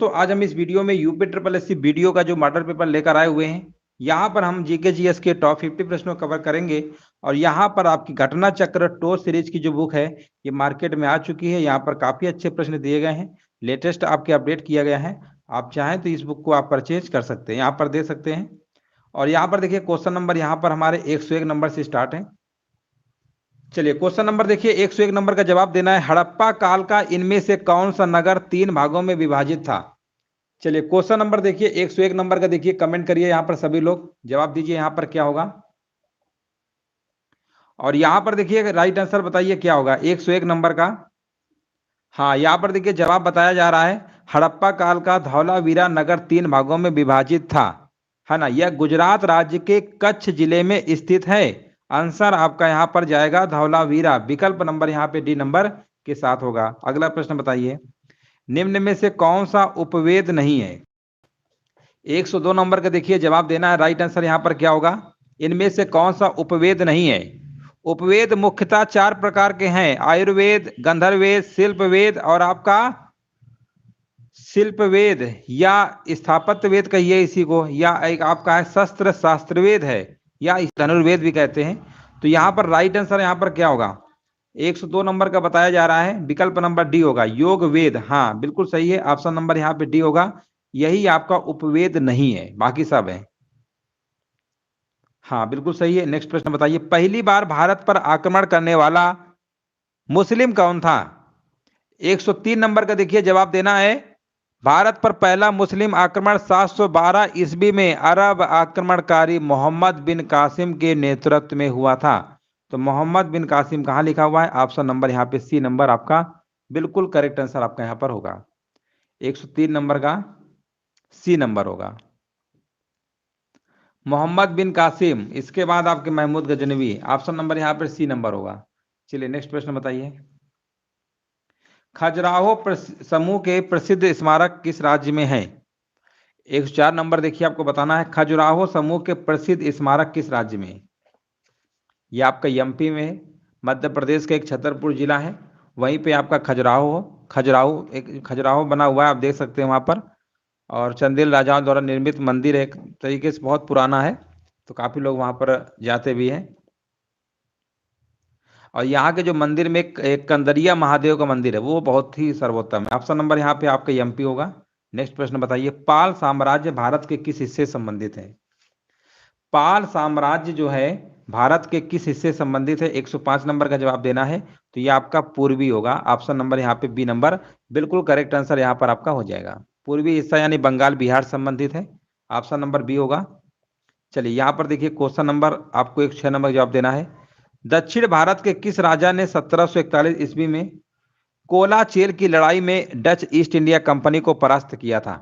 दोस्तों आज हम इस वीडियो में यूपी ट्रिपल एससी वीडियो का जो मॉडल पेपर लेकर आए हुए हैं, यहाँ पर हम जीके जीएस के टॉप 50 प्रश्नों कवर करेंगे। और यहाँ पर आपकी घटना चक्र टो सीरीज की जो बुक है ये मार्केट में आ चुकी है। यहाँ पर काफी अच्छे प्रश्न दिए गए हैं, लेटेस्ट आपके अपडेट किया गया है। आप चाहें तो इस बुक को आप परचेज कर सकते हैं, यहाँ पर दे सकते हैं। और यहाँ पर देखिए क्वेश्चन नंबर यहाँ पर हमारे 101 नंबर से स्टार्ट है। चलिए क्वेश्चन नंबर देखिए, 101 नंबर का जवाब देना है। हड़प्पा काल का इनमें से कौन सा नगर 3 भागों में विभाजित था? चलिए क्वेश्चन नंबर देखिए 101 नंबर का देखिए, कमेंट करिए यहाँ पर सभी लोग, जवाब दीजिए यहाँ पर क्या होगा। और यहाँ पर देखिए राइट आंसर बताइए क्या होगा 101 नंबर का। हाँ यहाँ पर देखिए जवाब बताया जा रहा है, हड़प्पा काल का धौलावीरा नगर 3 भागों में विभाजित था, है ना। यह गुजरात राज्य के कच्छ जिले में स्थित है। आंसर आपका यहाँ पर जाएगा धौलावीरा, विकल्प नंबर यहाँ पे डी नंबर के साथ होगा। अगला प्रश्न बताइए, निम्न में से कौन सा उपवेद नहीं है? 102 नंबर का देखिए जवाब देना है। राइट आंसर यहाँ पर क्या होगा, इनमें से कौन सा उपवेद नहीं है? उपवेद मुख्यतः 4 प्रकार के हैं, आयुर्वेद, गंधर्ववेद, शिल्पवेद और आपका शिल्पवेद या स्थापत्य वेद कहिए इसी को, या एक आपका है शस्त्र शास्त्रवेद है, या धनुर्वेद भी कहते हैं। तो यहाँ पर राइट आंसर यहाँ पर क्या होगा, 102 नंबर का बताया जा रहा है, विकल्प नंबर डी होगा, योग वेद। हाँ बिल्कुल सही है, ऑप्शन नंबर यहाँ पे डी होगा, यही आपका उपवेद नहीं है, बाकी सब है। हाँ बिल्कुल सही है। नेक्स्ट प्रश्न बताइए, पहली बार भारत पर आक्रमण करने वाला मुस्लिम कौन था? 103 नंबर का देखिए जवाब देना है, भारत पर पहला मुस्लिम आक्रमण 712 ईस्वी में अरब आक्रमणकारी मोहम्मद बिन कासिम के नेतृत्व में हुआ था। तो मोहम्मद बिन कासिम कहाँ लिखा हुआ है, ऑप्शन नंबर यहाँ पे सी नंबर आपका बिल्कुल करेक्ट आंसर आपका यहाँ पर होगा। 103 नंबर का सी नंबर होगा, मोहम्मद बिन कासिम। इसके बाद आपके महमूद गजनवी, ऑप्शन नंबर यहाँ पर सी नंबर होगा। चलिए नेक्स्ट प्रश्न बताइए, खजुराहो समूह के प्रसिद्ध स्मारक किस राज्य में है? 104 नंबर देखिए आपको बताना है, खजुराहो समूह के प्रसिद्ध स्मारक किस राज्य में? ये आपका एमपी में है, मध्य प्रदेश का एक छतरपुर जिला है, वहीं पे आपका खजुराहो एक खजुराहो बना हुआ है, आप देख सकते हैं वहां पर। और चंदेल राजाओं द्वारा निर्मित मंदिर है, एक तरीके से बहुत पुराना है, तो काफी लोग वहां पर जाते भी हैं। और यहाँ के जो मंदिर में एक कंदरिया महादेव का मंदिर है, वो बहुत ही सर्वोत्तम है। ऑप्शन नंबर यहाँ पे आपका एमपी होगा। नेक्स्ट प्रश्न बताइए, पाल साम्राज्य भारत के किस हिस्से संबंधित है? पाल साम्राज्य जो है भारत के किस हिस्से संबंधित है? 105 नंबर का जवाब देना है, तो ये आपका पूर्वी होगा। ऑप्शन नंबर यहाँ पे बी नंबर बिल्कुल करेक्ट आंसर यहाँ पर आपका हो जाएगा। पूर्वी हिस्सा यानी बंगाल बिहार संबंधित है, ऑप्शन नंबर बी होगा। चलिए यहाँ पर देखिए क्वेश्चन नंबर आपको 106 नंबर जवाब देना है, दक्षिण भारत के किस राजा ने 1741 ईस्वी में कोलाचेल की लड़ाई में डच ईस्ट इंडिया कंपनी को परास्त किया था?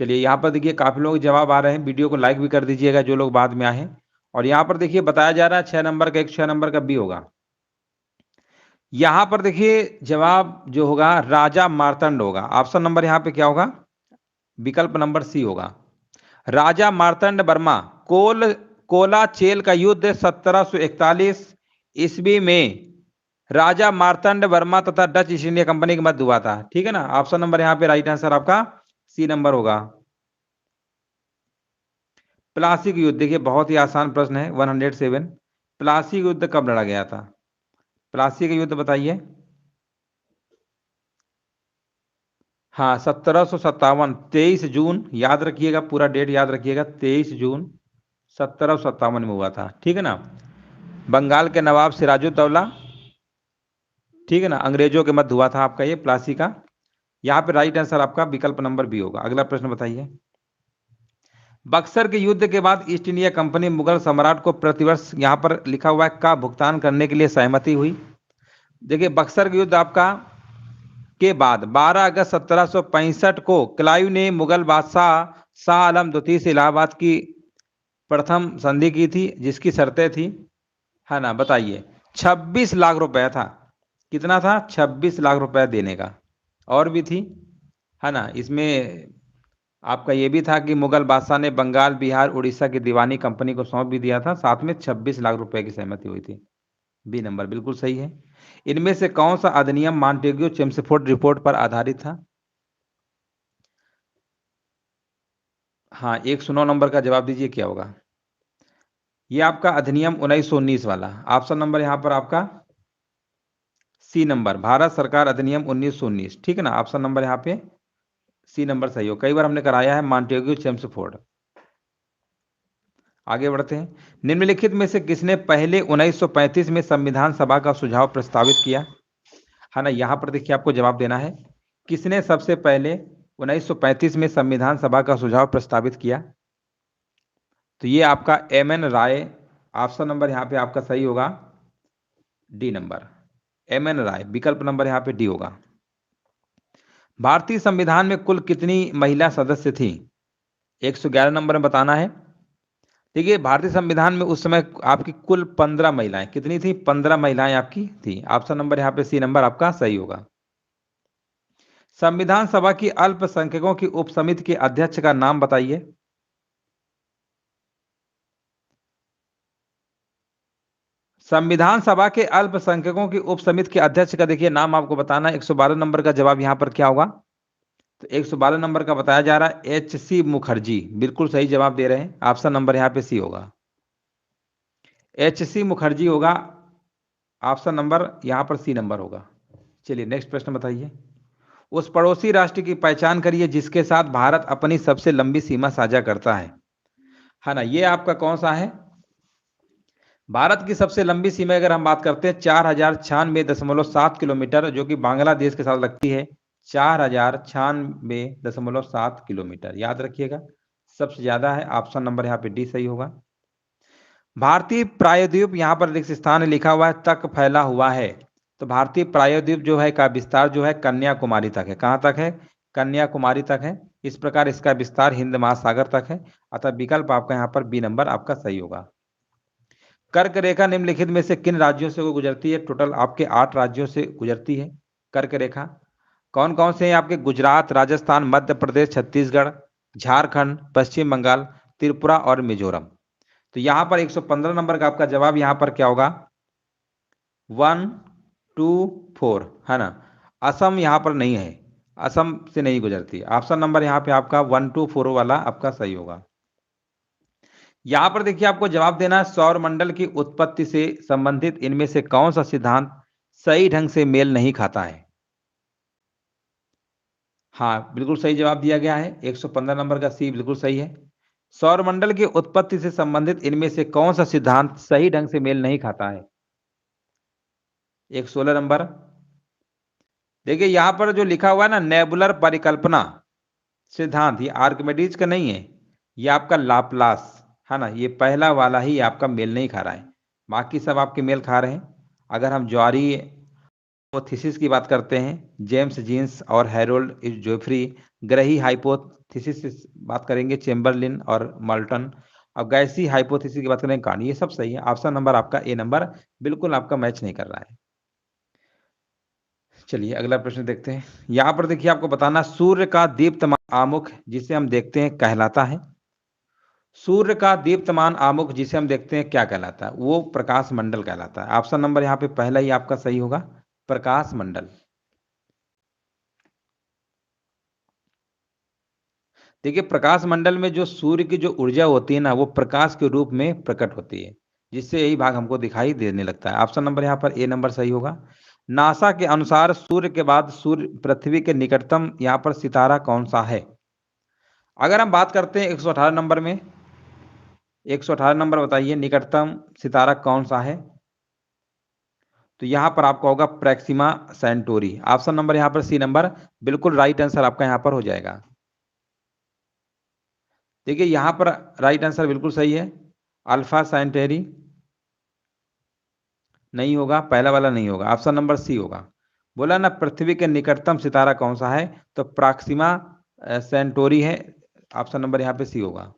चलिए यहाँ पर देखिए काफी लोग जवाब आ रहे हैं, वीडियो को लाइक भी कर दीजिएगा जो लोग बाद में आए हैं। और यहाँ पर देखिए बताया जा रहा है 6 नंबर का, 106 नंबर का बी होगा। यहाँ पर देखिए जवाब जो होगा राजा मार्तंड होगा, ऑप्शन नंबर यहाँ पे क्या होगा, विकल्प नंबर सी होगा। राजा मार्तंड वर्मा कोलाचेल का युद्ध 1741 ईस्वी में राजा मार्तंड वर्मा तथा डच ईस्ट इंडिया कंपनी के मध्य हुआ था, ठीक है ना। ऑप्शन नंबर यहाँ पे राइट आंसर आपका सी नंबर होगा। प्लासी का युद्ध देखिए बहुत ही आसान प्रश्न है, 107, प्लासी का युद्ध कब लड़ा गया था? प्लासी का युद्ध बताइए। हाँ 1757, 23 जून, याद रखिएगा पूरा डेट याद रखिएगा, 23 जून 1757 में हुआ था, ठीक है ना। बंगाल के नवाब सिराजुद्दौला, ठीक है ना, अंग्रेजों के मध्य हुआ था आपका ये प्लासी का। यहाँ पे राइट आंसर आपका विकल्प नंबर बी होगा। अगला प्रश्न बताइए, बक्सर के युद्ध के बाद ईस्ट इंडिया कंपनी मुगल सम्राट को प्रतिवर्ष यहाँ पर लिखा हुआ है का भुगतान करने के लिए सहमति हुई। देखिए बक्सर के युद्ध आपका के बाद 12 अगस्त 1765 को क्लाइव ने मुगल बादशाह शाह आलम द्वितीय से इलाहाबाद की प्रथम संधि की थी, जिसकी शर्तें थी, है ना, बताइए। 26 लाख रुपया था, कितना था, 26 लाख रुपया देने का, और भी थी, है ना। इसमें आपका ये भी था कि मुगल बादशाह ने बंगाल बिहार उड़ीसा की दीवानी कंपनी को सौंप भी दिया था, साथ में 26 लाख रुपए की सहमति हुई थी, बी नंबर बिल्कुल सही है। इनमें से कौन सा अधिनियम मॉन्टेग्यू चेम्सफोर्ड रिपोर्ट पर आधारित था? हाँ, 109 नंबर का जवाब दीजिए क्या होगा। ये आपका अधिनियम 1919 वाला। ऑप्शन नंबर यहाँ पर आपका सी नंबर, भारत सरकार अधिनियम 1919, ठीक है ना। ऑप्शन नंबर यहाँ पे सी नंबर सही हो। कई बार हमने कराया है, मॉन्टेग्यू चेम्सफोर्ड। आगे बढ़ते हैं। निम्नलिखित में से किसने पहले 1935 में संविधान सभा का सुझाव प्रस्तावित किया, है ना। यहाँ पर देखिए आपको जवाब देना है, किसने सबसे पहले 1935 में संविधान सभा का सुझाव प्रस्तावित किया। तो ये आपका एम.एन. राय। ऑप्शन नंबर यहाँ पे आपका सही होगा डी नंबर, एम.एन. राय। विकल्प नंबर यहाँ पे डी होगा। भारतीय संविधान में कुल कितनी महिला सदस्य थी। 111 नंबर में बताना है। देखिए भारतीय संविधान में उस समय आपकी कुल 15 महिलाएं, कितनी थी, 15 महिलाएं आपकी थी। ऑप्शन नंबर यहाँ पे सी नंबर आपका सही होगा। संविधान सभा की अल्पसंख्यकों की उपसमिति के अध्यक्ष का नाम बताइए। संविधान सभा के अल्पसंख्यकों की उपसमिति के अध्यक्ष का देखिए नाम आपको बताना है। 112 नंबर का जवाब यहां पर क्या होगा। तो 112 नंबर का बताया जा रहा है H.C. मुखर्जी। बिल्कुल सही जवाब दे रहे हैं। ऑप्शन नंबर यहाँ पे सी होगा, H.C. मुखर्जी होगा। ऑप्शन नंबर यहाँ पर सी नंबर होगा। चलिए नेक्स्ट प्रश्न बताइए। उस पड़ोसी राष्ट्र की पहचान करिए जिसके साथ भारत अपनी सबसे लंबी सीमा साझा करता है ना। ये आपका कौन सा है। भारत की सबसे लंबी सीमा अगर हम बात करते हैं 4096.7 किलोमीटर, जो कि बांग्लादेश के साथ लगती है। 4096.7 किलोमीटर, याद रखिएगा सबसे ज्यादा है। ऑप्शन नंबर यहाँ पे डी सही होगा। भारतीय प्रायद्वीप, यहाँ पर रिक्त स्थान लिखा हुआ है तक फैला हुआ है। तो भारतीय प्रायद्वीप जो है का विस्तार जो है कन्याकुमारी तक है। कहाँ तक है, कन्याकुमारी तक है। इस प्रकार इसका विस्तार हिंद महासागर तक है। अतः विकल्प आपका यहाँ पर बी नंबर आपका सही होगा। कर्क रेखा निम्नलिखित में से किन राज्यों से गुजरती है। टोटल आपके 8 राज्यों से गुजरती है कर्क रेखा। कौन कौन से हैं आपके, गुजरात, राजस्थान, मध्य प्रदेश, छत्तीसगढ़, झारखंड, पश्चिम बंगाल, त्रिपुरा और मिजोरम। तो यहाँ पर 115 नंबर का आपका जवाब यहाँ पर क्या होगा, 1, 2, 4, है ना। असम यहाँ पर नहीं है, असम से नहीं गुजरती। ऑप्शन नंबर यहाँ पे आपका 1, 2, 4 वाला आपका सही होगा। यहां पर देखिए आपको जवाब देना है, सौर मंडल की उत्पत्ति से संबंधित इनमें से कौन सा सिद्धांत सही ढंग से मेल नहीं खाता है। हाँ बिल्कुल सही जवाब दिया गया है। 115 नंबर का सी बिल्कुल सही है। सौर मंडल की उत्पत्ति से संबंधित इनमें से कौन सा सिद्धांत सही ढंग से मेल नहीं खाता है। 116 नंबर। देखिए यहां पर जो लिखा हुआ है ना, नेबुलर परिकल्पना सिद्धांत, ये आर्किमिडीज का नहीं है, ये आपका लाप्लास है ना। ये पहला वाला ही आपका मेल नहीं खा रहा है, बाकी सब आपके मेल खा रहे हैं। अगर हम ज्वारी हाइपोथेसिस की बात करते हैं, जेम्स जीन्स और हैरोल्ड जोफ्री ग्रही हाइपोथेसिस से बात करेंगे, चेम्बरलिन और मल्टन। अब गैसी हाइपोथेसिस की बात करेंगे कहानी, ये सब सही है। ऑप्शन नंबर आपका ए नंबर बिल्कुल आपका मैच नहीं कर रहा है। चलिए अगला प्रश्न देखते हैं। यहाँ पर देखिए आपको बताना, सूर्य का दीप्तमान आमुख जिसे हम देखते हैं कहलाता है। सूर्य का दीप्तमान आमुख जिसे हम देखते हैं क्या कहलाता है, वो प्रकाश मंडल कहलाता है। ऑप्शन नंबर यहाँ पे पहला ही आपका सही होगा, प्रकाश मंडल। देखिए प्रकाश मंडल में जो सूर्य की जो ऊर्जा होती है ना, वो प्रकाश के रूप में प्रकट होती है, जिससे यही भाग हमको दिखाई देने लगता है। ऑप्शन नंबर यहाँ पर ए नंबर सही होगा। नासा के अनुसार सूर्य के बाद सूर्य पृथ्वी के निकटतम यहाँ पर सितारा कौन सा है। अगर हम बात करते हैं 118 नंबर में, 118 नंबर बताइए निकटतम सितारा कौन सा है। तो यहां पर आपका होगा प्रैक्सिमा सेंटोरी। ऑप्शन नंबर यहां पर सी नंबर बिल्कुल राइट आंसर आपका यहां पर हो जाएगा। देखिए यहां पर राइट आंसर बिल्कुल सही है, अल्फा सेंटेरी नहीं होगा, पहला वाला नहीं होगा। ऑप्शन नंबर सी होगा। बोला ना पृथ्वी के निकटतम सितारा कौन सा है, तो प्रॉक्सिमा सेंटोरी है। ऑप्शन नंबर यहां पे सी होगा।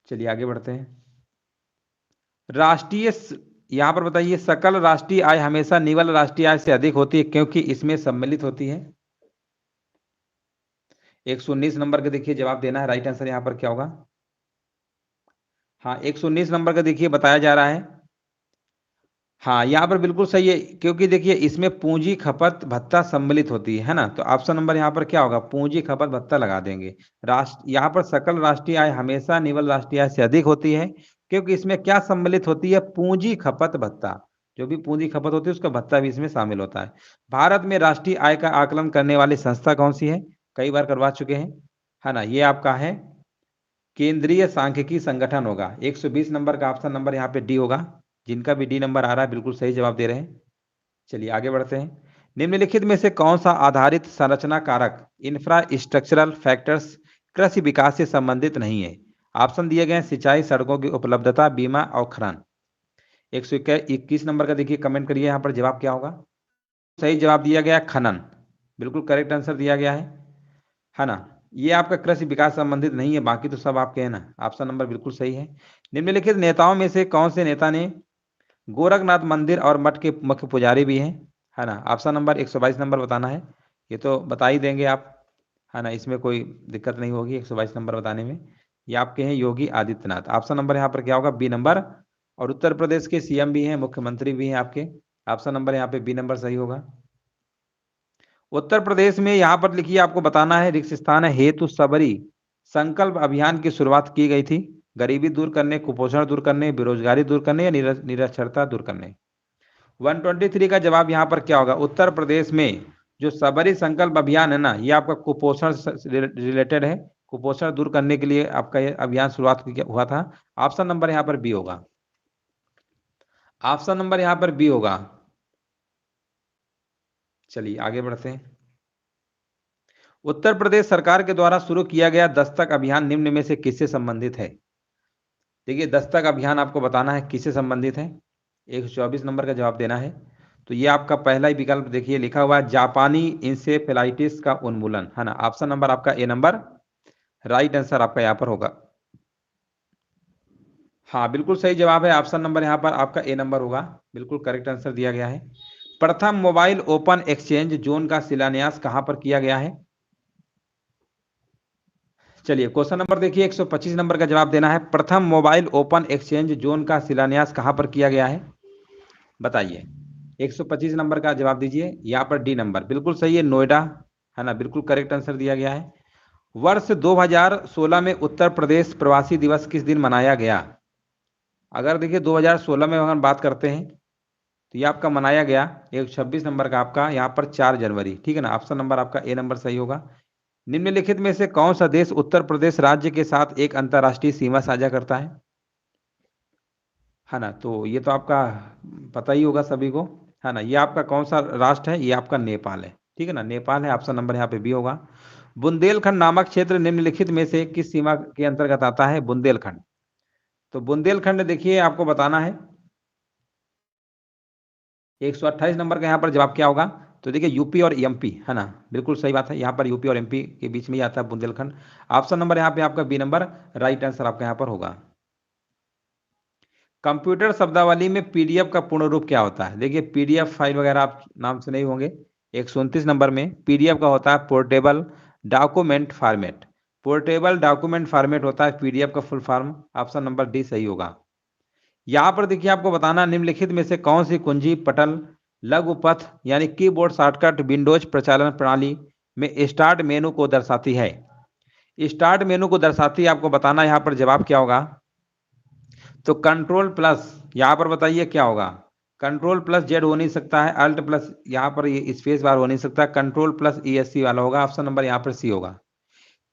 चलिए आगे बढ़ते हैं। राष्ट्रीय यहां पर बताइए, सकल राष्ट्रीय आय हमेशा निवल राष्ट्रीय आय से अधिक होती है क्योंकि इसमें सम्मिलित होती है। 119 नंबर का देखिए जवाब देना है, राइट आंसर यहां पर क्या होगा। हाँ 119 नंबर का देखिए बताया जा रहा है, हाँ, यहाँ पर बिल्कुल सही है, क्योंकि देखिए इसमें पूंजी खपत भत्ता सम्मिलित होती है ना, तो ऑप्शन नंबर यहाँ पर क्या होगा, पूंजी खपत भत्ता लगा देंगे। राष्ट्र यहाँ पर सकल राष्ट्रीय आय हमेशा निवल राष्ट्रीय आय से अधिक होती है, क्योंकि इसमें क्या सम्मिलित होती है, पूंजी खपत भत्ता। जो भी पूंजी खपत होती है उसका भत्ता भी इसमें शामिल होता है। भारत में राष्ट्रीय आय का आकलन करने वाली संस्था कौन सी है, कई बार करवा चुके हैं, है ना, ये आपका है केंद्रीय सांख्यिकी संगठन होगा। 120 नंबर का ऑप्शन नंबर यहाँ पे डी होगा। जिनका भी डी नंबर आ रहा है बिल्कुल सही जवाब दे रहे हैं। चलिए आगे बढ़ते हैं। निम्नलिखित में से कौन सा आधारित संरचना कारक इंफ्रास्ट्रक्चरल फैक्टर्स कृषि विकास से संबंधित नहीं है। ऑप्शन दिए गए हैं सिंचाई, सड़कों की उपलब्धता, बीमा और खनन। 121 नंबर का देखिए, कमेंट करिए यहाँ पर जवाब क्या होगा। सही जवाब दिया गया खनन, बिल्कुल करेक्ट आंसर दिया गया है ना। ये आपका कृषि विकास संबंधित नहीं है, बाकी तो सब आपके है ना। ऑप्शन नंबर बिल्कुल सही है। निम्नलिखित नेताओं में से कौन से नेता ने गोरखनाथ मंदिर और मठ के मुख्य पुजारी भी हैं, है ना। ऑप्शन नंबर 122 नंबर बताना है, ये तो बता ही देंगे आप, है ना, इसमें कोई दिक्कत नहीं होगी 122 नंबर बताने में। ये आपके हैं योगी आदित्यनाथ। ऑप्शन नंबर यहाँ पर क्या होगा, बी नंबर। और उत्तर प्रदेश के सीएम भी हैं, मुख्यमंत्री भी हैं आपके। ऑप्शन नंबर यहाँ पे बी नंबर सही होगा। उत्तर प्रदेश में यहाँ पर लिखिए, आपको बताना है रिक्त स्थान हेतु सबरी संकल्प अभियान की शुरुआत की गई थी। गरीबी दूर करने, कुपोषण दूर करने, बेरोजगारी दूर करने या निरक्षरता दूर करने। 123 का जवाब यहाँ पर क्या होगा, उत्तर प्रदेश में जो सबरी संकल्प अभियान है ना, ये आपका कुपोषण से रिलेटेड है। कुपोषण दूर करने के लिए आपका ये अभियान शुरुआत हुआ था। ऑप्शन नंबर यहाँ पर बी होगा। ऑप्शन नंबर यहाँ पर बी होगा। चलिए आगे बढ़ते हैं। उत्तर प्रदेश सरकार के द्वारा शुरू किया गया दस्तक अभियान निम्न में से किससे संबंधित है। देखिए दस्तक अभियान आपको बताना है किससे संबंधित है। 124 नंबर का जवाब देना है। तो ये आपका पहला ही विकल्प देखिए लिखा हुआ है, जापानी इंसेफेलाइटिस का उन्मूलन, है ना। ऑप्शन नंबर आपका ए नंबर राइट आंसर आपका यहाँ पर होगा। हाँ बिल्कुल सही जवाब है, ऑप्शन नंबर यहाँ पर आपका ए नंबर होगा, बिल्कुल करेक्ट आंसर दिया गया है। प्रथम मोबाइल ओपन एक्सचेंज जोन का शिलान्यास कहां पर किया गया है। चलिए क्वेश्चन नंबर देखिए, 125 नंबर का जवाब देना है। प्रथम मोबाइल ओपन एक्सचेंज जोन का शिलान्यास कहां पर किया गया है, बताइए। 125 नंबर का जवाब दीजिए, यहाँ पर डी नंबर बिल्कुल सही है, नोएडा, है ना, बिल्कुल करेक्ट आंसर दिया गया है। वर्ष 2016 में उत्तर प्रदेश प्रवासी दिवस किस दिन मनाया गया। अगर देखिए 2016 में अगर बात करते हैं तो ये आपका मनाया गया 126 नंबर का आपका यहाँ पर 4 जनवरी, ठीक है ना। ऑप्शन नंबर आपका ए नंबर सही होगा। निम्नलिखित में से कौन सा देश उत्तर प्रदेश राज्य के साथ एक अंतर्राष्ट्रीय सीमा साझा करता है ना। तो ये तो आपका पता ही होगा सभी को, है ना। ये आपका कौन सा राष्ट्र है, ये आपका नेपाल है, ठीक है ना, नेपाल है। ऑप्शन नंबर यहाँ पे बी होगा। बुंदेलखंड नामक क्षेत्र निम्नलिखित में से किस सीमा के अंतर्गत आता है, बुंदेलखंड। तो बुंदेलखंड देखिए आपको बताना है, 128 नंबर का यहाँ पर जवाब क्या होगा। तो देखिए यूपी और एमपी, है ना, बिल्कुल सही बात है, यहाँ पर यूपी और एमपी के बीच में ही आता है बुंदेलखंड। ऑप्शन नंबर यहाँ पे आपका बी नंबर राइट आंसर आपका यहाँ पर होगा। कंप्यूटर शब्दावली में पीडीएफ का पूर्ण रूप क्या होता है। देखिए पीडीएफ फाइल वगैरह आप नाम से नहीं होंगे। 129 नंबर में पीडीएफ का होता है portable document format. Portable document format होता है पीडीएफ का full form. Option number D सही होगा। यहाँ पर देखिए आपको बताना, निम्नलिखित में से कौन सी कुंजी पटल लघुपथ यानी कीबोर्ड शॉर्टकट विंडोज प्रचालन प्रणाली में स्टार्ट मेनू को दर्शाती है। स्टार्ट मेनू को दर्शाती है, आपको बताना यहाँ पर जवाब क्या होगा। तो कंट्रोल प्लस, यहाँ पर बताइए क्या होगा। कंट्रोल प्लस जेड हो नहीं सकता है, अल्ट प्लस यहाँ पर ये स्पेस बार हो नहीं सकता, कंट्रोल प्लस ESC वाला होगा। ऑप्शन नंबर यहाँ पर सी होगा।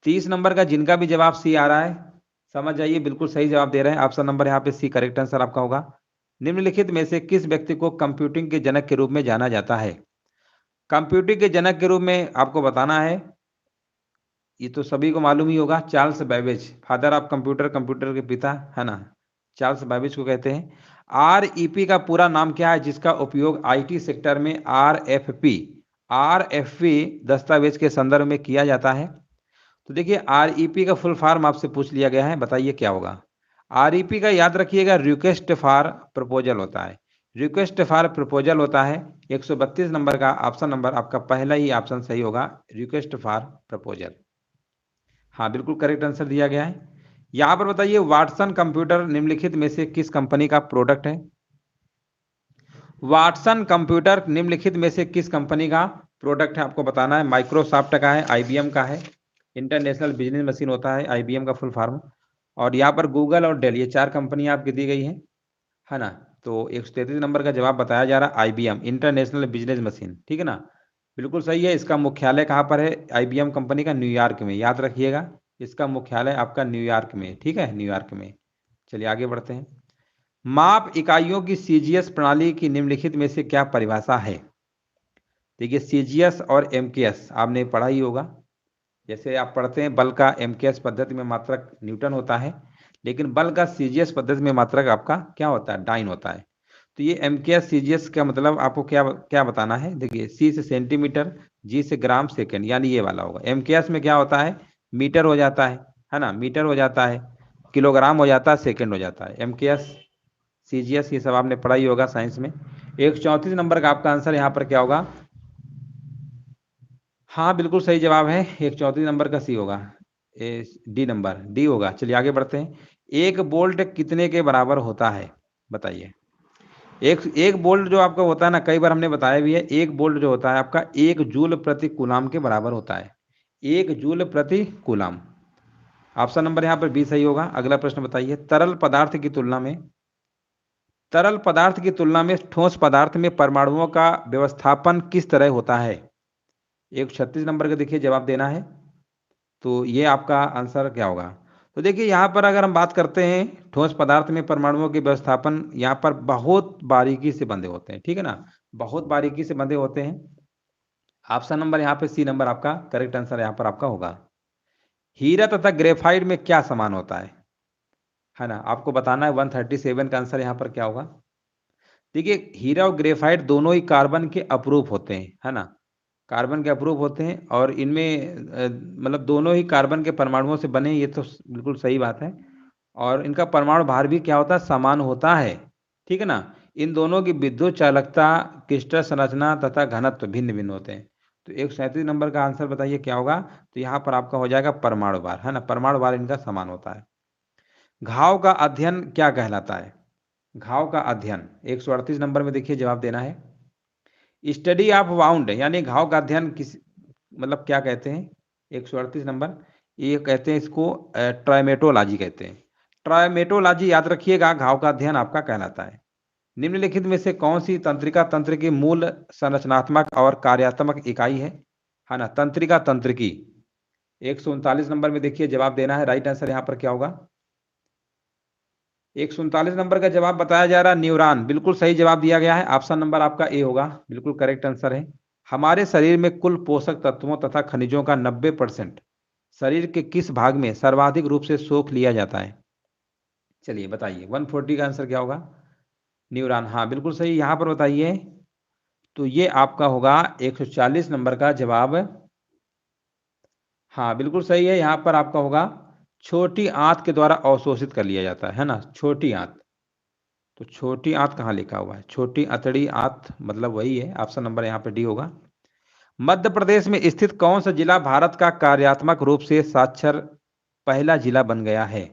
30 नंबर का जिनका भी जवाब सी आ रहा है समझ जाइए, बिल्कुल सही जवाब दे रहे हैं। ऑप्शन नंबर यहाँ पे सी करेक्ट आंसर आपका होगा। निम्नलिखित में से किस व्यक्ति को कंप्यूटिंग के जनक के रूप में जाना जाता है। कंप्यूटिंग के जनक के रूप में आपको बताना है, ये तो सभी को मालूम ही होगा, Charles Babbage, father of computer, computer के पिता, है ना, चार्ल्स बैबेज को कहते हैं। REP का पूरा नाम क्या है जिसका उपयोग IT सेक्टर में RFP दस्तावेज के संदर्भ में किया जाता है। तो देखिए REP का फुल फॉर्म आपसे पूछ लिया गया है, बताइए क्या होगा। REP का याद रखिएगा रिक्वेस्ट फॉर प्रपोजल होता है, रिक्वेस्ट फॉर प्रपोजल होता है। 132 नंबर का ऑप्शन नंबर आपका पहला ही ऑप्शन सही होगा, रिक्वेस्ट फॉर प्रपोजल। हाँ बिल्कुल करेक्ट आंसर दिया गया है। यहाँ पर बताइए वाटसन कंप्यूटर निम्नलिखित में से किस कंपनी का प्रोडक्ट है। वाटसन कंप्यूटर निम्नलिखित में से किस कंपनी का प्रोडक्ट है, आपको बताना है। माइक्रोसॉफ्ट का है, आईबीएम का है, इंटरनेशनल बिजनेस मशीन होता है आईबीएम का फुल फॉर्म, और यहाँ पर गूगल और डेल, ये 4 कंपनियां आपकी दी गई हैं, है ना। तो 133 नंबर का जवाब बताया जा रहा है आईबीएम, इंटरनेशनल बिजनेस मशीन, ठीक है ना। बिल्कुल सही है। इसका मुख्यालय कहाँ पर है आईबीएम कंपनी का? न्यूयॉर्क में, याद रखिएगा, इसका मुख्यालय आपका न्यूयॉर्क में, ठीक है, न्यूयॉर्क में। चलिए आगे बढ़ते हैं। माप इकाइयों की सीजीएस प्रणाली की निम्नलिखित में से क्या परिभाषा है? देखिए सीजीएस और एमकेएस आपने पढ़ा ही होगा। जैसे आप पढ़ते हैं बल का एमकेएस पद्धति में मात्रक न्यूटन होता है, लेकिन बल का सीजीएस पद्धति में मात्रक आपका क्या होता है? डाइन होता है। तो ये एमकेएस सीजीएस का मतलब आपको क्या क्या बताना है? देखिए सी से सेंटीमीटर, जी से ग्राम सेकंड, यानी ये वाला होगा। एमकेएस में क्या होता है? मीटर हो जाता है ना, मीटर हो जाता है, किलोग्राम हो जाता है, सेकंड हो जाता है। एमकेएस सीजीएस ये सब आपने पढ़ा ही होगा साइंस में। 134 नंबर का आपका आंसर यहाँ पर क्या होगा? हाँ बिल्कुल सही जवाब है, 134 नंबर का सी होगा, डी नंबर, डी होगा। चलिए आगे बढ़ते हैं। एक वोल्ट कितने के बराबर होता है, बताइए। एक एक वोल्ट जो आपका होता है ना, कई बार हमने बताया भी है, एक वोल्ट जो होता है आपका 1 जूल प्रति कूलाम के बराबर होता है। 1 जूल प्रति कूलाम। ऑप्शन नंबर यहाँ पर बी सही होगा। अगला प्रश्न बताइए। तरल पदार्थ की तुलना में ठोस पदार्थ में परमाणुओं का व्यवस्थापन किस तरह होता है? 136 नंबर का देखिए जवाब देना है। तो ये आपका आंसर क्या होगा? तो देखिए यहाँ पर अगर हम बात करते हैं ठोस पदार्थ में परमाणुओं के व्यवस्थापन, यहाँ पर बहुत बारीकी से बंधे होते हैं, ठीक है ना, बहुत बारीकी से बंधे होते हैं। ऑप्शन नंबर यहाँ पे सी नंबर आपका करेक्ट आंसर यहाँ पर आपका होगा। हीरा तथा ग्रेफाइट में क्या समान होता है ना, आपको बताना है। 137 का आंसर यहाँ पर क्या होगा? देखिए हीरा और ग्रेफाइट दोनों ही कार्बन के अपरूप होते हैं, है ना, कार्बन के अपरूप होते हैं, और इनमें मतलब दोनों ही कार्बन के परमाणुओं से बने, ये तो बिल्कुल सही बात है। और इनका परमाणु भार भी क्या होता है? समान होता है, ठीक है ना। इन दोनों की विद्युत चालकता, क्रिस्टल संरचना तथा घनत्व भिन्न भिन्न होते हैं। तो 137 नंबर का आंसर बताइए क्या होगा? तो यहाँ पर आपका हो जाएगा परमाणु भार, है ना, परमाणु भार इनका समान होता है। घाव का अध्ययन क्या कहलाता है? घाव का अध्ययन 138 नंबर में देखिए जवाब देना है। स्टडी ऑफ वाउंड, यानी घाव का अध्ययन किस मतलब क्या कहते हैं? 138 नंबर, ये कहते हैं इसको ट्राइमेटोलॉजी कहते हैं। ट्राइमेटोलॉजी याद रखिएगा, घाव का अध्ययन आपका कहलाता है। निम्नलिखित में से कौन सी तंत्रिका तंत्र की मूल संरचनात्मक और कार्यात्मक इकाई है ना, तंत्रिका तंत्र की। 139 नंबर में देखिए जवाब देना है। राइट आंसर यहाँ पर क्या होगा? 139 नंबर का जवाब बताया जा रहा है न्यूरॉन, बिल्कुल सही जवाब दिया गया है। ऑप्शन नंबर आपका ए होगा, बिल्कुल करेक्ट आंसर है। हमारे शरीर में कुल पोषक तत्वों तथा खनिजों का 90% शरीर के किस भाग में सर्वाधिक रूप से सोख लिया जाता है? चलिए बताइए, 140 का आंसर क्या होगा? न्यूरॉन, हाँ बिल्कुल सही। यहाँ पर बताइए, तो ये आपका होगा 140 नंबर का जवाब। हाँ बिल्कुल सही है, यहाँ पर आपका होगा छोटी आंत के द्वारा अवशोषित कर लिया जाता है ना, छोटी आंत। तो छोटी आंत कहाँ लिखा हुआ है? छोटी अतड़ी आंत मतलब वही है। ऑप्शन नंबर यहाँ पे डी होगा। मध्य प्रदेश में स्थित कौन सा जिला भारत का कार्यात्मक रूप से साक्षर पहला जिला बन गया है?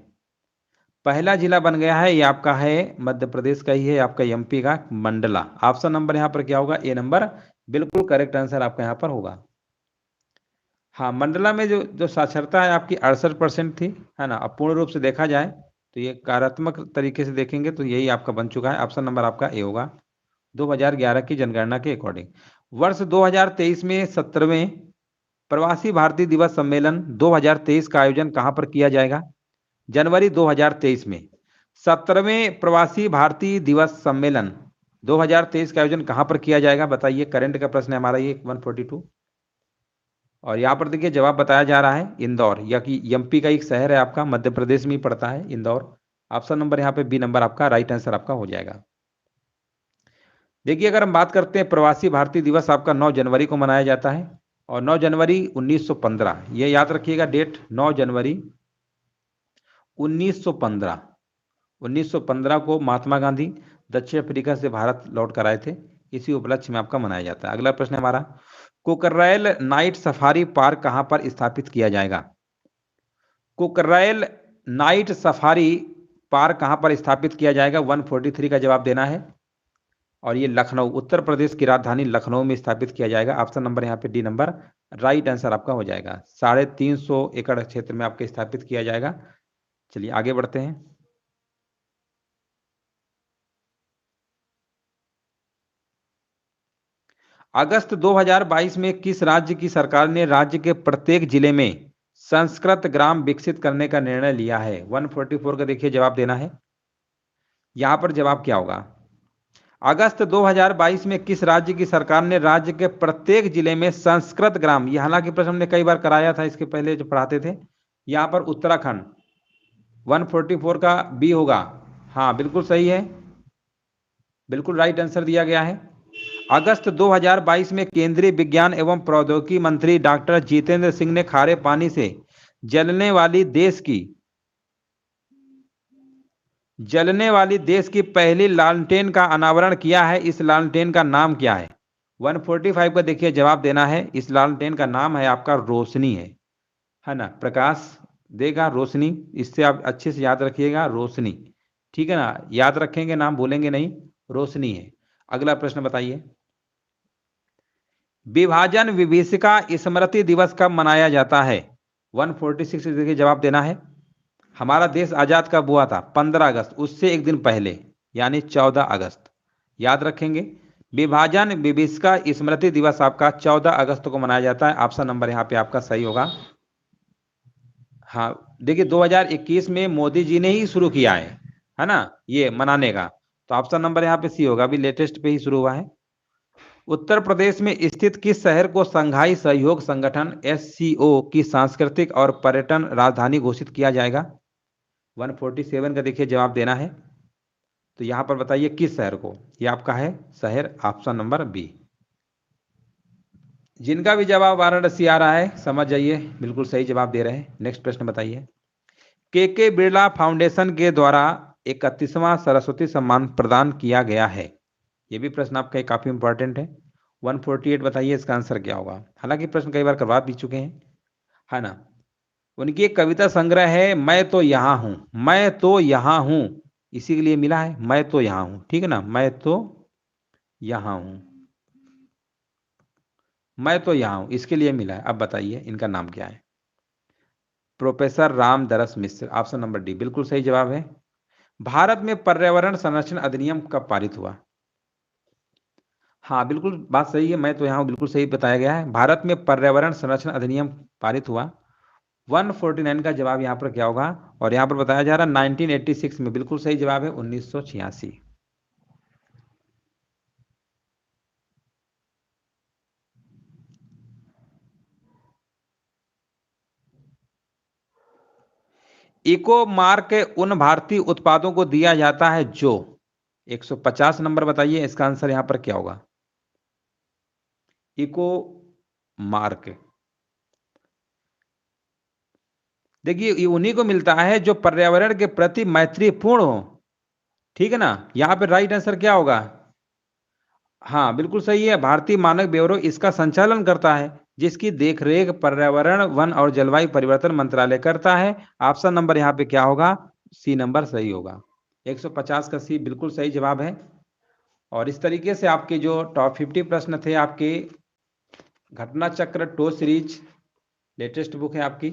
पहला जिला बन गया है, ये आपका है मध्य प्रदेश का ही है, आपका एमपी का मंडला। ऑप्शन नंबर यहाँ पर क्या होगा? ए नंबर, बिल्कुल करेक्ट आंसर आपका यहाँ पर होगा। हाँ मंडला में जो जो साक्षरता है आपकी 68% थी, है ना। अब पूर्ण रूप से देखा जाए तो ये कार्यात्मक तरीके से देखेंगे तो यही आपका बन चुका है। ऑप्शन नंबर आपका ए होगा। 2011 की जनगणना के अकॉर्डिंग। वर्ष 2023 में 17वें प्रवासी भारतीय दिवस सम्मेलन 2023 का आयोजन कहां पर किया जाएगा? जनवरी 2023 में 17वें प्रवासी भारतीय दिवस सम्मेलन 2023 का आयोजन कहां पर किया जाएगा? बताइए, करंट का प्रश्न है हमारा ये 142। और यहाँ पर देखिए जवाब बताया जा रहा है इंदौर, या कि एमपी का एक शहर है आपका, मध्य प्रदेश में ही पड़ता है इंदौर। ऑप्शन नंबर यहाँ पे बी नंबर आपका राइट आंसर आपका हो जाएगा। देखिए अगर हम बात करते हैं प्रवासी भारतीय दिवस आपका 9 जनवरी को मनाया जाता है, और 9 जनवरी 1915, ये याद रखिएगा डेट, 9 जनवरी 1915। 1915 को महात्मा गांधी दक्षिण अफ्रीका से भारत लौट कर आए थे, इसी उपलक्ष्य में आपका मनाया जाता है। अगला प्रश्न हमारा, कुकरैल नाइट सफारी पार्क कहां पर स्थापित किया जाएगा? कुकरैल नाइट सफारी पार्क कहां पर स्थापित किया जाएगा? 143 का जवाब देना है। और ये लखनऊ, उत्तर प्रदेश की राजधानी लखनऊ में स्थापित किया जाएगा। ऑप्शन नंबर यहाँ पे डी नंबर राइट आंसर आपका हो जाएगा। 350 एकड़ क्षेत्र में आपके स्थापित किया जाएगा। चलिए आगे बढ़ते हैं। अगस्त 2022 में किस राज्य की सरकार ने राज्य के प्रत्येक जिले में संस्कृत ग्राम विकसित करने का निर्णय लिया है? 144 का देखिए जवाब देना है। यहां पर जवाब क्या होगा? अगस्त 2022 में किस राज्य की सरकार ने राज्य के प्रत्येक जिले में संस्कृत ग्राम, यह हालांकि प्रश्न हमने कई बार कराया था इसके पहले जो पढ़ाते थे, यहां पर उत्तराखंड 144 का बी होगा। हाँ बिल्कुल सही है, बिल्कुल राइट आंसर दिया गया है। अगस्त 2022 में केंद्रीय विज्ञान एवं प्रौद्योगिकी मंत्री डॉक्टर जितेंद्र सिंह ने खारे पानी से जलने वाली देश की पहली लालटेन का अनावरण किया है। इस लालटेन का नाम क्या है? 145 का देखिए जवाब देना है। इस लालटेन का नाम है आपका रोशनी है ना, प्रकाश देगा रोशनी, इससे आप अच्छे से याद रखिएगा रोशनी, ठीक है ना, याद रखेंगे नाम भूलेंगे नहीं, रोशनी है। अगला प्रश्न बताइए। विभाजन विभीषिका स्मृति दिवस कब मनाया जाता है? 146 से देखिए जवाब देना है। हमारा देश आजाद कब हुआ था? 15 अगस्त, उससे एक दिन पहले यानी 14 अगस्त, याद रखेंगे। विभाजन विभीषिका स्मृति दिवस आपका 14 अगस्त को मनाया जाता है। ऑप्शन नंबर यहाँ पे आपका सही होगा। हाँ देखिए 2021 में मोदी जी ने ही शुरू किया है ना, ये मनाने का, तो ऑप्शन नंबर यहाँ पे सी होगा, अभी लेटेस्ट पे ही शुरू हुआ है। उत्तर प्रदेश में स्थित किस शहर को संघाई सहयोग संगठन SCO की सांस्कृतिक और पर्यटन राजधानी घोषित किया जाएगा? 147 का देखिए जवाब देना है। तो यहां पर बताइए किस शहर को, ये आपका है शहर ऑप्शन नंबर बी। जिनका भी जवाब वाराणसी आ रहा है समझ जाइए बिल्कुल सही जवाब दे रहे हैं। नेक्स्ट प्रश्न बताइए। के बिरला फाउंडेशन के द्वारा 31वां सरस्वती सम्मान प्रदान किया गया है। ये भी प्रश्न आपका काफी इंपॉर्टेंट है। 148 बताइए इसका आंसर क्या होगा? हालांकि प्रश्न कई बार करवा भी चुके हैं, है ना। उनकी एक कविता संग्रह है मैं तो यहां हूं, मैं तो यहां हूं, इसी के लिए मिला है मैं तो यहां हूं, ठीक है ना, मैं तो यहां हूं, मैं तो यहां हूं, इसके लिए मिला है। अब बताइए इनका नाम क्या है? प्रोफेसर रामदरस मिश्र, ऑप्शन नंबर डी बिल्कुल सही जवाब है। भारत में पर्यावरण संरक्षण अधिनियम कब पारित हुआ? हाँ बिल्कुल बात सही है, मैं तो यहाँ बिल्कुल सही बताया गया है। भारत में पर्यावरण संरक्षण अधिनियम पारित हुआ। 149 का जवाब यहाँ पर क्या होगा? और यहाँ पर बताया जा रहा है 1986 में, बिल्कुल सही जवाब है 1986। इको मार्क उन भारतीय उत्पादों को दिया जाता है जो 150 नंबर बताइए इसका आंसर यहां पर क्या होगा? इको मार्क देखिए ये उन्हीं को मिलता है जो पर्यावरण के प्रति मैत्रीपूर्ण हो, ठीक है ना। यहां पे राइट आंसर क्या होगा? हाँ बिल्कुल सही है, भारतीय मानक ब्यूरो इसका संचालन करता है, जिसकी देखरेख पर्यावरण वन और जलवायु परिवर्तन मंत्रालय करता है। ऑप्शन नंबर यहाँ पे क्या होगा? सी नंबर सही होगा। 150 का सी बिल्कुल सही जवाब है। और इस तरीके से आपके जो टॉप 50 प्रश्न थे आपके घटना चक्र टो सीरीज लेटेस्ट बुक है आपकी,